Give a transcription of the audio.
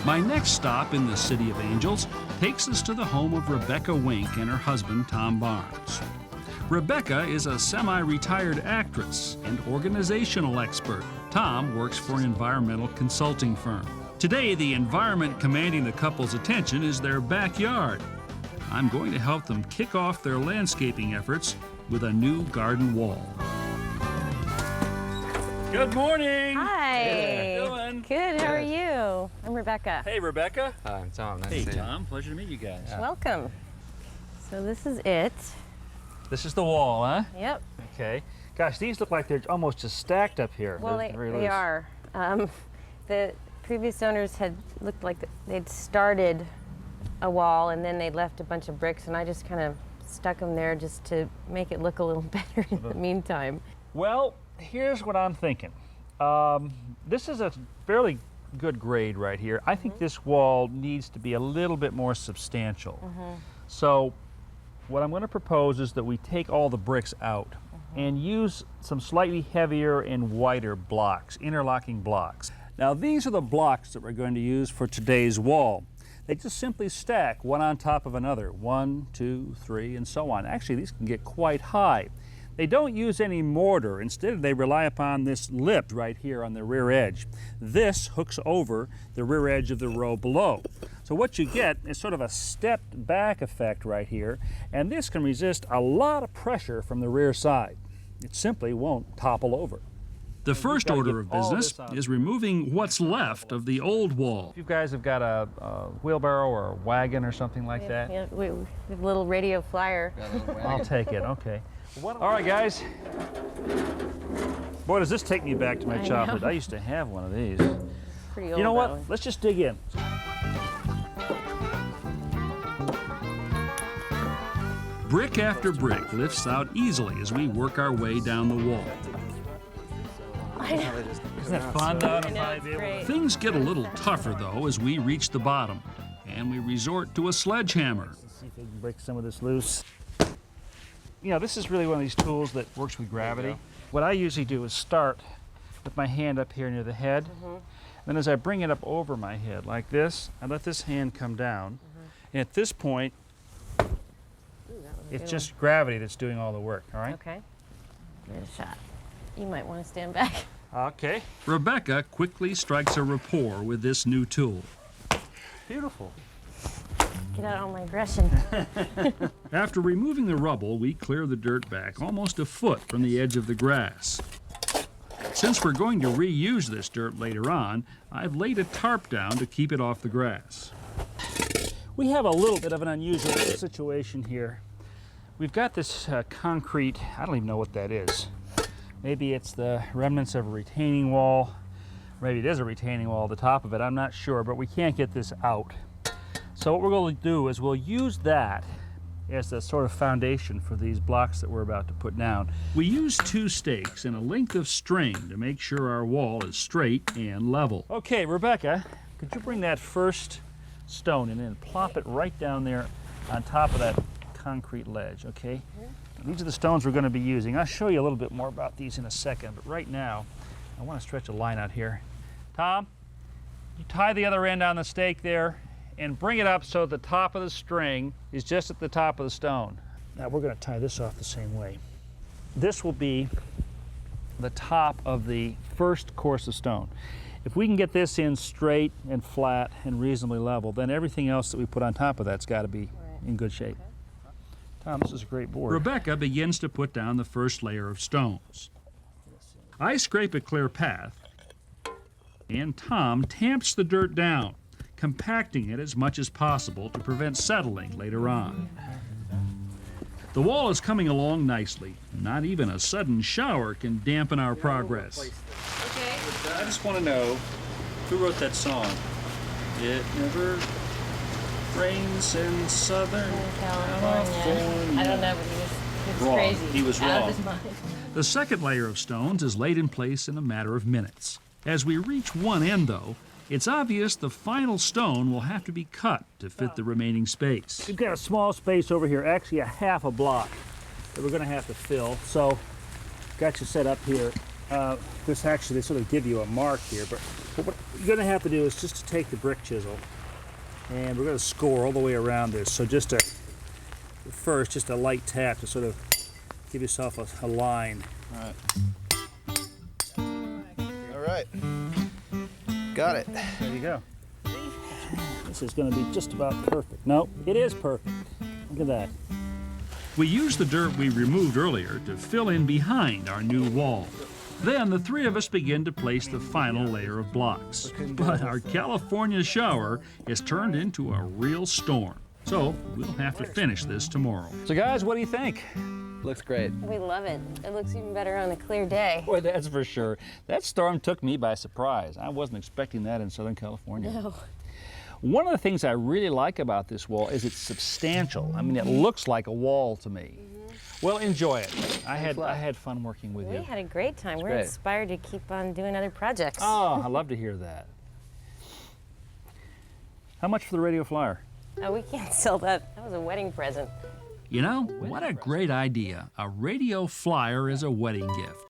My next stop in the City of Angels takes us to the home of Rebecca Wink and her husband, Tom Barnes. Rebecca is a semi-retired actress and organizational expert. Tom works for an environmental consulting firm. Today, the environment commanding the couple's attention is their backyard. I'm going to help them kick off their landscaping efforts with a new garden wall. Good morning. Hi. How you doing? Good. How are you? I'm Rebecca. Hey, Rebecca. Hi, I'm Tom. Nice Hey, to see you. Tom. Pleasure to meet you guys. Yeah. Welcome. So this is it. This is the wall, huh? Yep. Okay. Gosh, these look like they're almost just stacked up here. Well, They're very they loose. are. The previous owners had looked like they'd started a wall and then they left a bunch of bricks, and I just kind of stuck them there just to make it look a little better in the meantime. Well, here's what I'm thinking. This is a fairly good grade right here. I think this wall needs to be a little bit more substantial. So what I'm going to propose is that we take all the bricks out and use some slightly heavier and wider blocks, interlocking blocks. Now these are the blocks that we're going to use for today's wall. They just simply stack one on top of another, 1, 2, 3, and so on. Actually, these can get quite high. They don't use any mortar. Instead, they rely upon this lip right here on the rear edge. This hooks over the rear edge of the row below. So what you get is sort of a stepped back effect right here, and this can resist a lot of pressure from the rear side. It simply won't topple over. The first order of business is removing what's left of the old wall. If you guys have got a wheelbarrow or a wagon or something like that. Yeah, we have a little radio flyer. I'll take it, okay. All right, guys. Boy, does this take me back to my childhood. I used to have one of these. Pretty old. You know what? One. Let's just dig in. Brick after brick lifts out easily as we work our way down the wall. Isn't that fun, though? I know, it's great. Things get a little tougher, though, as we reach the bottom, and we resort to a sledgehammer. Let's see if we can break some of this loose. You know, this is really one of these tools that works with gravity. What I usually do is start with my hand up here near the head. Then as I bring it up over my head like this, I let this hand come down. And at this point, it's just gravity that's doing all the work, all right? Okay. Give it a shot. You might want to stand back. Okay. Rebecca quickly strikes a rapport with this new tool. Beautiful. Get out all my aggression. After removing the rubble, we clear the dirt back almost a foot from the edge of the grass. Since we're going to reuse this dirt later on, I've laid a tarp down to keep it off the grass. We have a little bit of an unusual situation here. We've got this concrete, I don't even know what that is. Maybe it's the remnants of a retaining wall. Maybe it is a retaining wall at the top of it, I'm not sure, but we can't get this out. So what we're going to do is we'll use that as the sort of foundation for these blocks that we're about to put down. We use 2 stakes and a length of string to make sure our wall is straight and level. Okay, Rebecca, could you bring that first stone in and plop it right down there on top of that concrete ledge, okay? These are the stones we're going to be using. I'll show you a little bit more about these in a second, but right now, I want to stretch a line out here. Tom, you tie the other end on the stake there and bring it up so the top of the string is just at the top of the stone. Now we're going to tie this off the same way. This will be the top of the first course of stone. If we can get this in straight and flat and reasonably level, then everything else that we put on top of that's got to be in good shape. Tom, this is a great board. Rebecca begins to put down the first layer of stones. I scrape a clear path, and Tom tamps the dirt down, compacting it as much as possible to prevent settling later on. The wall is coming along nicely. Not even a sudden shower can dampen our progress. Okay. I just want to know, who wrote that song? It never rains in Southern California. I don't know, but he was Wrong. crazy. He was Out wrong. of his mind. The second layer of stones is laid in place in a matter of minutes. As we reach one end, though, it's obvious the final stone will have to be cut to fit the remaining space. We've got a small space over here, actually a half a block, that we're going to have to fill. So, got you set up here This actually, they sort of give you a mark here, but what you're going to have to do is just to take the brick chisel, and we're going to score all the way around this. So just a light tap to sort of give yourself a line. All right. All right. Got it. There you go. This is going to be just about perfect. No, it is perfect. Look at that. We used the dirt we removed earlier to fill in behind our new wall. Then the three of us begin to place the final layer of blocks. But our California shower has turned into a real storm. So we'll have to finish this tomorrow. So guys, what do you think? Looks great. We love it. It looks even better on a clear day. Boy, that's for sure. That storm took me by surprise. I wasn't expecting that in Southern California. No. One of the things I really like about this wall is it's substantial. I mean, it looks like a wall to me. Well, enjoy it. I had fun working with you. We had a great time. We're great. inspired to keep on doing other projects. Oh, I love to hear that. How much for the radio flyer? Oh, we can't sell that. That was a wedding present. You know, what a great idea. A radio flyer as a wedding gift.